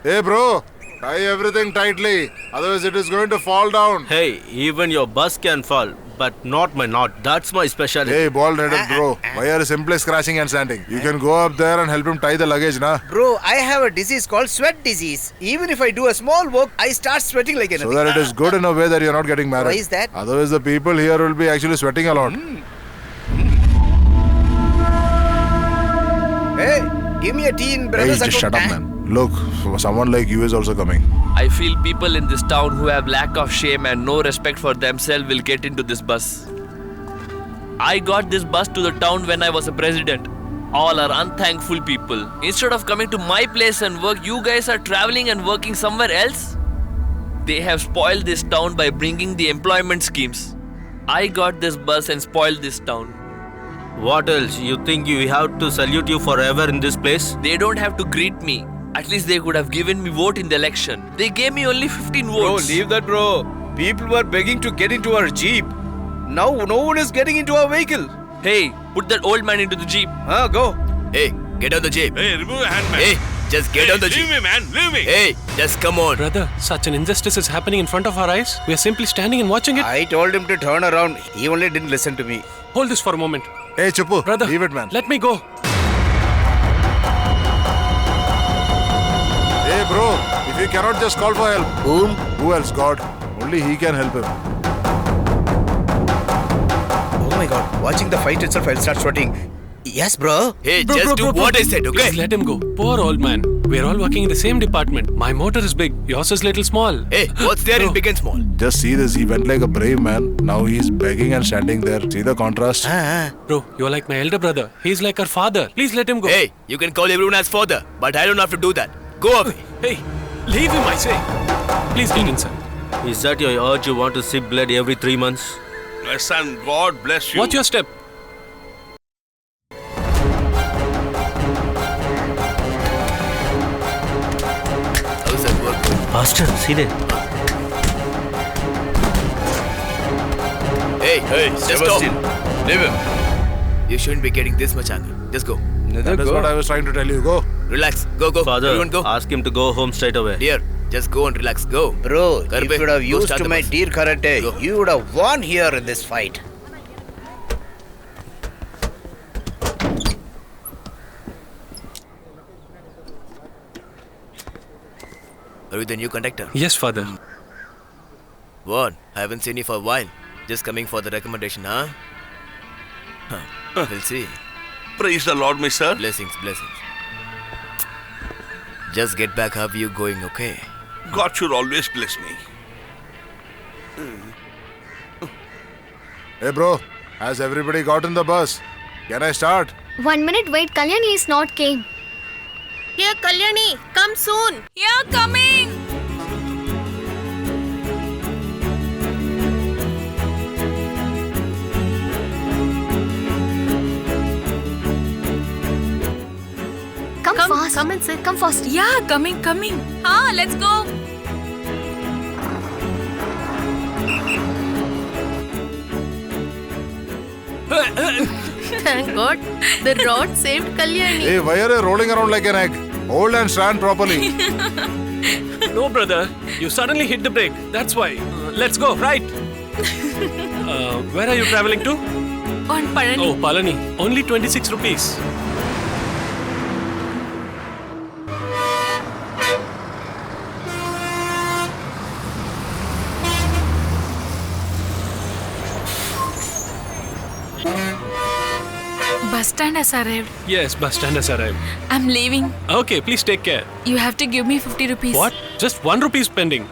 Hey bro, tie everything tightly, otherwise it is going to fall down. Hey, even your bus can fall, but not my knot. That's my specialty. Hey bald-headed bro, why are you simply scratching and standing? You can go up there and help him tie the luggage, na? Bro, I have a disease called sweat disease. Even if I do a small work, I start sweating like anything. So that it is good in a way that you're not getting married. Why is that? Otherwise the people here will be actually sweating a lot. Hey, give me a tea in Hey, brother's just shut up, man. Look, someone like you is also coming. I feel people in this town who have lack of shame and no respect for themselves will get into this bus. I got this bus to the town when I was a president. All are unthankful people. Instead of coming to my place and work, you guys are traveling and working somewhere else. They have spoiled this town by bringing the employment schemes. I got this bus and spoiled this town. What else? You think we have to salute you forever in this place? They don't have to greet me. At least they could have given me vote in the election. They gave me only 15 Bro, votes. leave that, bro. People were begging to get into our jeep. Now no one is getting into our vehicle. Hey, put that old man into the jeep. Go. Hey, get on the jeep. Hey, remove your hand, man. Hey, just get on the Leave jeep. me, man. Leave me. Hey, just come on. Brother, such an injustice is happening in front of our eyes. We are simply standing and watching it. I told him to turn around. He only didn't listen to me. Hold this for a moment. Hey Chupu, Brother, leave it, man. let me go. Hey bro, if you cannot just call for help. Whom? Who else? God. Only he can help him. Oh my god, watching the fight itself, I'll start sweating. Yes, bro. Hey, just do what I said, okay? Please let him go. Poor old man. We're all working in the same department. My motor is big. Yours is little small. Hey, what's there in Bro. big and small? Just see this, he went like a brave man. Now he's begging and standing there. See the contrast? Bro, you're like my elder brother. He's like our father. Please let him go. Hey, you can call everyone as father, but I don't have to do that. Go away. Hey, leave him, I say. Please get inside. Is that your urge you want to sip blood every 3 months? My son, God bless you. Watch your step. How's that work? Pastor, see there. Hey, just Sebastian, stop. leave him. You shouldn't be getting this much anger. Just go. That is what I was trying to tell you. Go. Relax. Go. Father, Everyone go. ask him to go home straight away. Dear, just go and relax. Go. Bro, Karbe, if you would have go used start to the my bus. dear karate, Go. you would have won here in this fight. Are you the new conductor? Yes, father. What? I haven't seen you for a while. Just coming for the recommendation, huh? We'll see. Praise the Lord, my sir. Blessings. Just get back. How are you going, okay? God should always bless me. Hey bro, has everybody got in the bus? Can I start? 1 minute, wait. Kalyani is not came. Here, Kalyani, come soon. Yeah, coming. Come fast. Come and sit. Come fast. Yeah, coming. Let's go. Thank God, the rod saved Kalyani. Hey, why are you rolling around like an egg? Hold and stand properly. No, brother. You suddenly hit the brake. That's why. Let's go, right? Where are you traveling to? On Parani. Oh, Palani. Only 26 rupees. Bus stand has arrived. Yes, bus stand has arrived. I'm leaving. Okay, please take care. You have to give me 50 rupees. What? Just 1 rupee spending.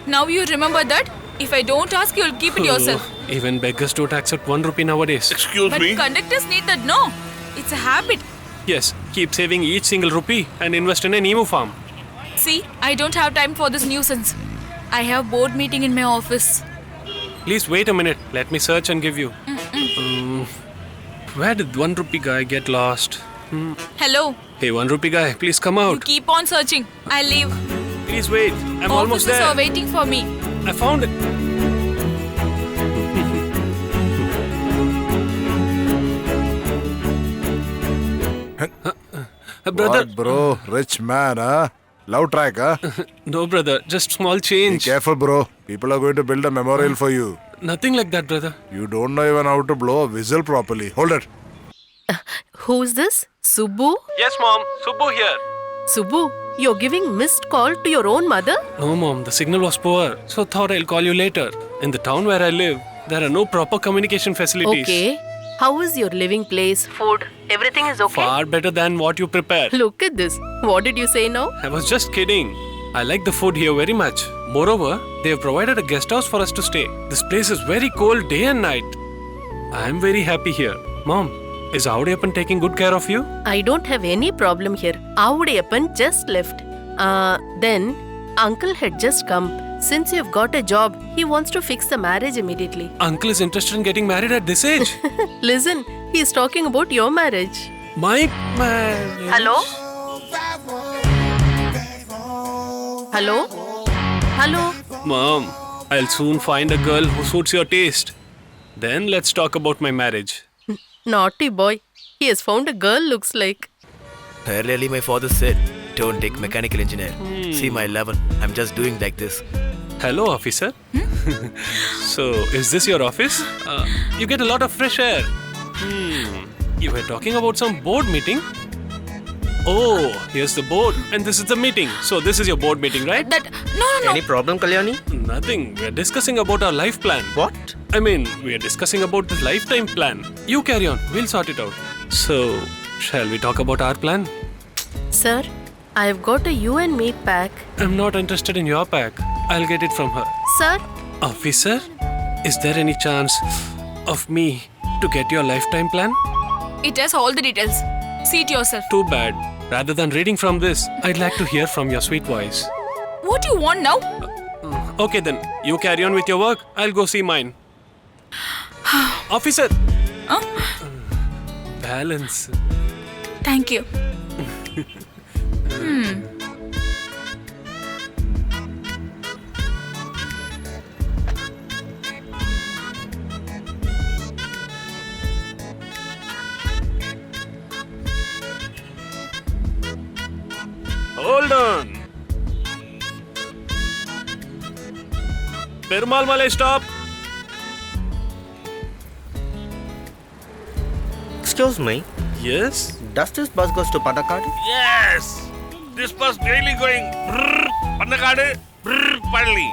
Now you remember that? If I don't ask, you'll keep it yourself. Oh, even beggars don't accept 1 rupee nowadays. Excuse But me. conductors need that, no? It's a habit. Yes, keep saving each single rupee and invest in an emu farm. See, I don't have time for this nuisance. I have board meeting in my office. Please wait a minute. Let me search and give you. Where did 1 rupee guy get lost? Hello. Hey, 1 rupee guy, please come You out. keep on searching. I'll leave. Please wait. I'm almost Officers there. are waiting for me. I found it. Brother. What bro? Rich man, huh? Love track, huh? No, brother. Just small Be change. careful, bro. People are going to build a memorial for you. Nothing like that, brother. You don't know even how to blow a whistle properly. Hold it. Who's this? Subbu? Yes, mom. Subbu here. Subbu, you're giving missed call to your own mother? No, mom. The signal was poor, so thought I'll call you later. In the town where I live, there are no proper communication facilities. Okay. How is your living place? Food? Everything is okay? Far better than what you prepare. Look at this. What did you say now? I was just kidding. I like the food here very much. Moreover, they have provided a guest house for us to stay. This place is very cold day and night. I am very happy here. Mom, is Audiyappan taking good care of you? I don't have any problem here. Audiyappan just left. Then, uncle had just come. Since you've got a job, he wants to fix the marriage immediately. Uncle is interested in getting married at this age. Listen, he's talking about your marriage. My marriage. Hello? Hello? Hello? Mom, I'll soon find a girl who suits your taste. Then let's talk about my marriage. Naughty boy. He has found a girl looks like. Earlier, my father said, don't take mechanical engineer. See my level. I'm just doing like this. Hello, officer. So, is this your office? You get a lot of fresh air. You were talking about some board meeting? Oh, here's the board and this is the meeting. So, this is your board meeting, right? No. Any problem, Kalyani? Nothing. We're discussing about our life plan. What? I mean, we're discussing about the lifetime plan. You carry on. We'll sort it out. So, shall we talk about our plan? Sir, I've got a you and me pack. I'm not interested in your pack. I'll get it from her. Sir? Officer, is there any chance of me to get your lifetime plan? It has all the details. See it yourself. Too bad. Rather than reading from this, I'd like to hear from your sweet voice. What do you want now? Okay then, you carry on with your work. I'll go see mine. Officer! Balance. Thank you. Hold on. Perumal Malai, stop. Excuse me. Yes? Does this bus goes to Panakkad? Yes. This bus daily going Pannakadu, Palli.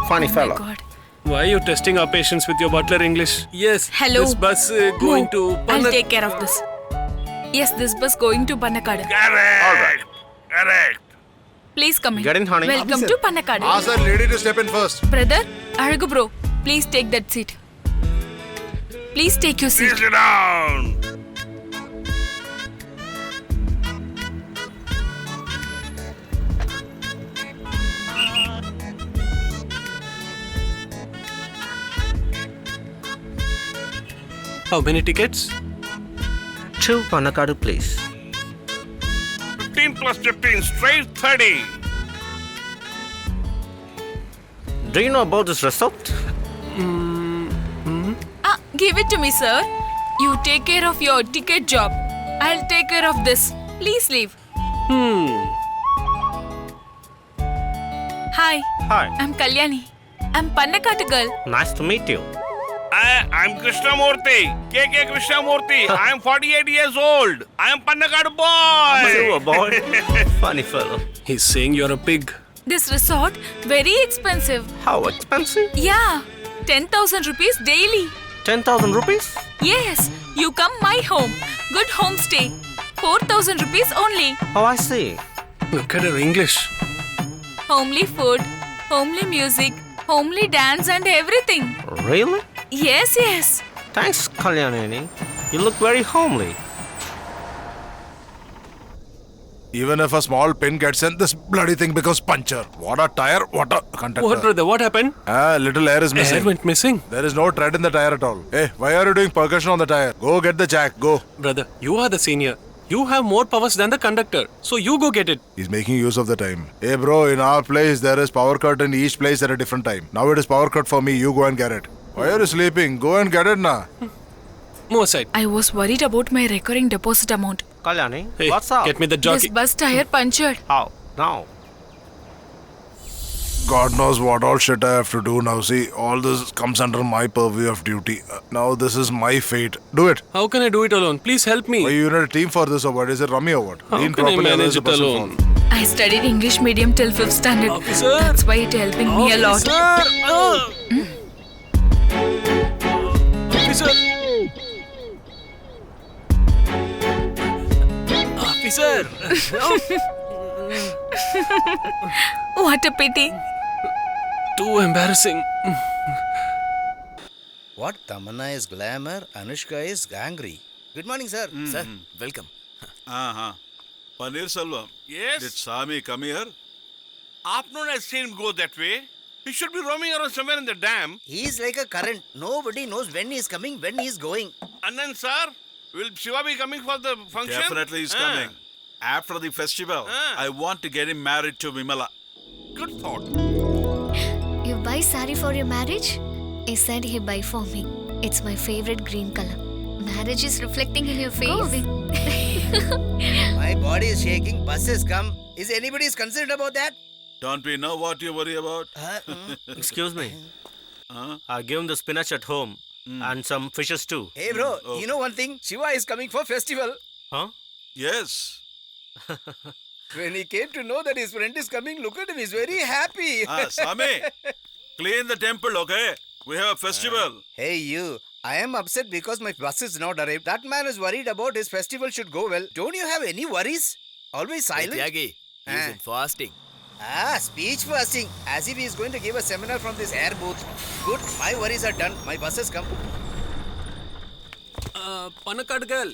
Funny fellow. God. Why are you testing our patience with your butler English? Yes. Hello. This bus going to I'll take care of this. Yes, this bus going to Panakkad. Correct. Correct. Please come in. Get in, honey. Welcome to Panakkad. Ask that lady to step in first. Brother, Aragu bro, please take that seat. Please take your seat. Please sit down. How many tickets? 2 Panakkad, please. 15 plus 15, straight 30. Do you know about this resort? Give it to me, sir. You take care of your ticket job. I'll take care of this. Please leave. Hi. Hi. I'm Kalyani. I'm Panakkad girl. Nice to meet you. I'm Krishnamurthy. KK Krishnamurthy. I am 48 years old. I am Pannakadu You a boy. boy. Funny fellow. He's saying you're a pig. This resort very expensive. How expensive? Yeah. 10,000 rupees daily. 10,000 rupees? Yes. You come my home. Good homestay. 4,000 rupees only. Oh, I see. Look at her English. Homely food. Homely music. Homely dance and everything. Really? Yes, yes. Thanks, Kalyanini. You look very homely. Even if a small pin gets in, this bloody thing becomes puncture. What a tire, what a conductor. What, brother? What happened? Little air is missing. Air went missing. There is no tread in the tire at all. Hey, why are you doing percussion on the tire? Go get the jack, go. Brother, you are the senior. You have more powers than the conductor. So you go get it. He's making use of the time. Hey bro, in our place there is power cut in each place at a different time. Now it is power cut for me, you go and get it. Why are you sleeping? Go and get it na. Move aside. I was worried about my recurring deposit amount. Kalyani, Hey, what's up? get me the This jockey. bus tire punctured. How? Now. God knows what all shit I have to do now. See, all this comes under my purview of duty. Now this is my fate. Do it. How can I do it alone? Please help me. Are you in a team for this or what? Is it rummy or what? How Lean can I properly, manage otherwise the it bus will alone? fall. I studied English medium till 5th standard. Officer! That's why it helping me a lot. Officer! Officer! What a pity. Too embarrassing. What Tamanna is glamour, Anushka is angry. Good morning, sir. Sir, welcome. Paneer Selvam. Yes? Did Sami come here? Afternoon I seen him go that way. He should be roaming around somewhere in the dam. He is like a current. Nobody knows when he is coming, when he is going. And then, sir, will Shiva be coming for the function? Definitely he's coming. After the festival, I want to get him married to Vimala. Good thought. You buy sari for your marriage? He said he buy for me. It's my favorite green color. Marriage is reflecting in your face. My body is shaking. Bus has come. Is anybody concerned about that? Don't we know what you worry about? Excuse me. I gave him the spinach at home and some fishes too. Hey bro, you know one thing? Shiva is coming for festival. Huh? Yes. When he came to know that his friend is coming, look at him. He's very happy. Sami, clean the temple, okay? We have a festival. Hey you, I am upset because my bus is not arrived. That man is worried about his festival should go well. Don't you have any worries? Always silent? Tyagi, he's in fasting. Speech fasting. As if he is going to give a seminar from this air booth. Good, my worries are done. My bus has come. Panakkad girl.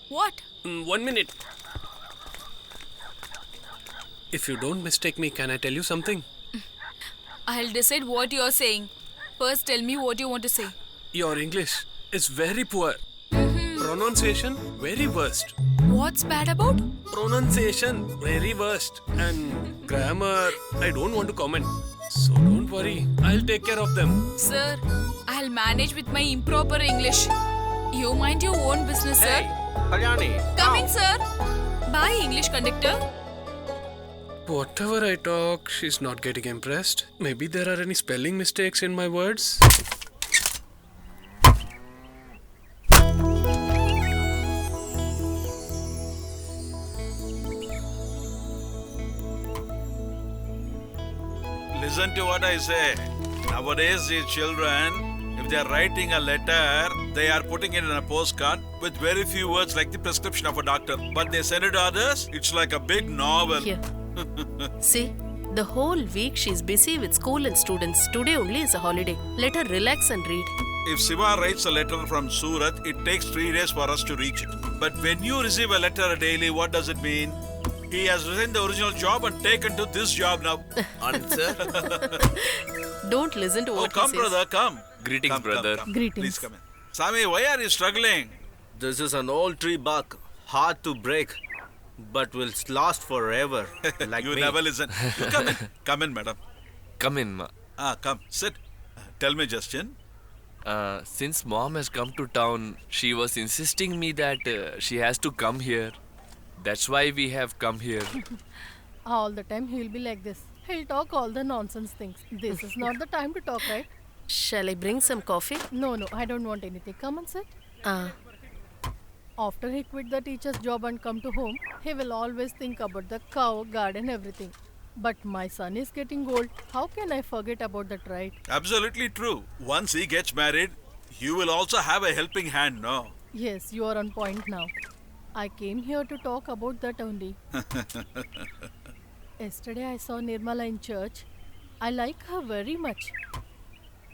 What? 1 minute. If you don't mistake me, can I tell you something? I'll decide what you're saying. First, tell me what you want to say. Your English is very poor. Pronunciation, very worst. What's bad about? Pronunciation, very worst. And grammar, I don't want to comment. So don't worry, I'll take care of them. Sir, I'll manage with my improper English. You mind your own business, sir. Kalyani. Coming, sir. Bye, English conductor. Whatever I talk, she's not getting impressed. Maybe there are any spelling mistakes in my words. Listen to what I say. Nowadays, these children, if they are writing a letter, they are putting it in a postcard with very few words like the prescription of a doctor. But they send it to others, it's like a big novel. Here. See, the whole week she's busy with school and students. Today only is a holiday. Let her relax and read. If Siva writes a letter from Surat, it takes 3 days for us to reach it. But when you receive a letter daily, what does it mean? He has resigned the original job and taken to this job now. Answer. Don't listen to what come, he says. brother, come. Greetings, Come, brother. come. Greetings. Please come in. Sami, why are you struggling? This is an old tree bark, hard to break, but will last forever. Like You me. never listen. You come in. Come in, madam. Come in, ma. Come. Sit. Tell me, Justin. Since mom has come to town, she was insisting me that she has to come here. That's why we have come here. All the time he'll be like this. He'll talk all the nonsense things. This is not the time to talk, right? Shall I bring some coffee? No, I don't want anything. Come and sit. After he quit the teacher's job and come to home, he will always think about the cow, garden, everything. But my son is getting old. How can I forget about that, right? Absolutely true. Once he gets married, you will also have a helping hand, no? Yes, you are on point now. I came here to talk about that only. Yesterday I saw Nirmala in church. I like her very much.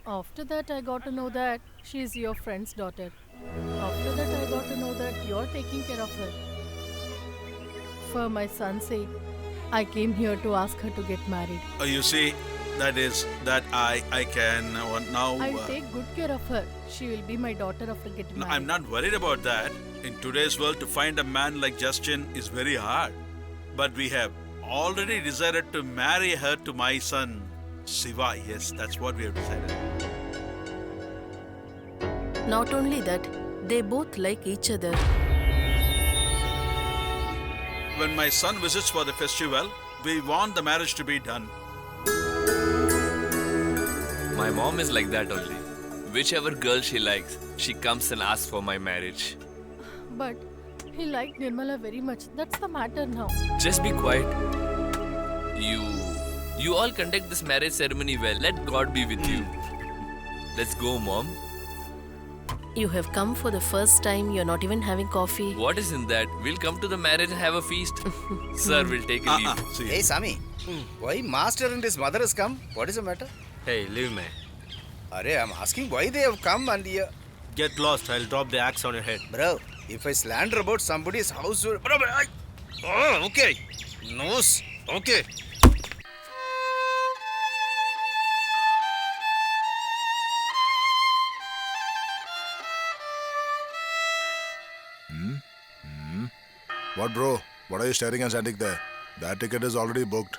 After that I got to know that she is your friend's daughter. After that I got to know that you are taking care of her. For my son's sake, I came here to ask her to get married. You see, that I can now. I'll take good care of her. She will be my daughter after getting married. I'm not worried about that. In today's world, to find a man like Justin is very hard. But we have already decided to marry her to my son, Siva. Yes, that's what we have decided. Not only that, they both like each other. When my son visits for the festival, We want the marriage to be done. My mom is like that only. Whichever girl she likes, she comes and asks for my marriage. But he liked Nirmala very much. That's the matter now. Just be quiet. You all conduct this marriage ceremony well. Let God be with you. Let's go, Mom. You have come for the first time. You're not even having coffee. What is in that? We'll come to the marriage and have a feast. Sir, we'll take a leave. See. Hey, Sami. Why master and his mother has come? What is the matter? Hey, leave me. Arey, I'm asking why they have come and here. Get lost. I'll drop the axe on your head. Bro, if I slander about somebody's house... Bro, oh, okay. Nose. Okay. What, bro? What are you staring and standing there? That ticket is already booked.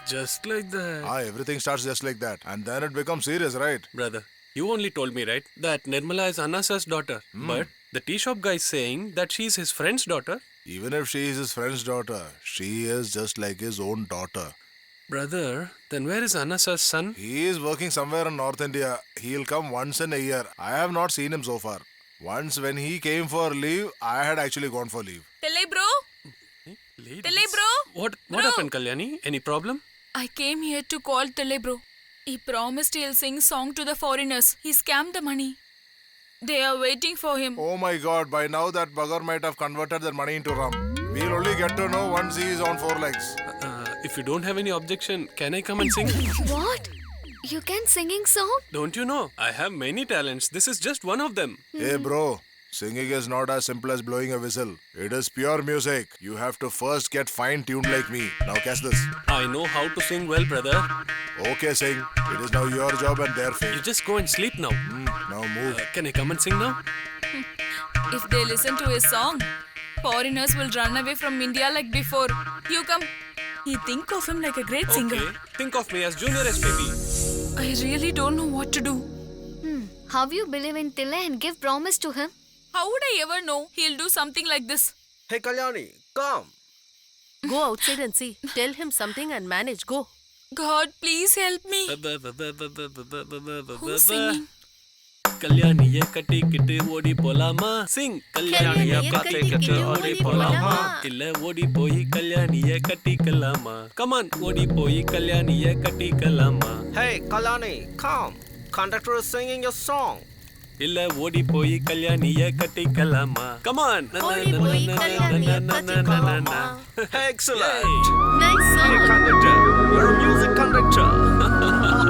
Just like that. Everything starts just like that. And then it becomes serious, right? Brother, you only told me, right, that Nirmala is Anasa's daughter. But the tea shop guy is saying that she's his friend's daughter. Even if she is his friend's daughter, she is just like his own daughter. Brother, then where is Anasa's son? He is working somewhere in North India. He'll come once in a year. I have not seen him so far. Once when he came for leave, I had actually gone for leave. Tele bro. Ladies. Tele bro. What Bro. happened, Kalyani? Any problem? I came here to call Tele bro. He promised he'll sing song to the foreigners. He scammed the money. They are waiting for him. Oh my god, by now that bugger might have converted their money into rum. We'll only get to know once he is on 4 legs. If you don't have any objection, can I come and sing? What? You can singing song? Don't you know? I have many talents. This is just one of them. Hey bro, singing is not as simple as blowing a whistle. It is pure music. You have to first get fine-tuned like me. Now catch this. I know how to sing well, brother. Okay, sing. It is now your job and their fate. You just go and sleep now. Now move. Can I come and sing now? If they listen to his song, foreigners will run away from India like before. You come. He think of him like a great singer. Okay. Think of me as Junior SPB. I really don't know what to do. How you believe in Tille and give promise to him? How would I ever know he'll do something like this? Hey, Kalyani, come. Go outside and see. Tell him something and manage. Go. God, please help me. Who's singing? Kalyaniye kattikittu odi polama sing Kalyaniye kattikittu odi polama illa odi poi Kalyaniye kattikalama come on odi poi Kalyaniye kattikalama Hey, Kalyani, come. Conductor is singing your song. illa odi poi Kalyaniye kattikalama come on Odi poi Kalyaniye kattikalama. Excellent. Nice Hey, song. conductor, you're a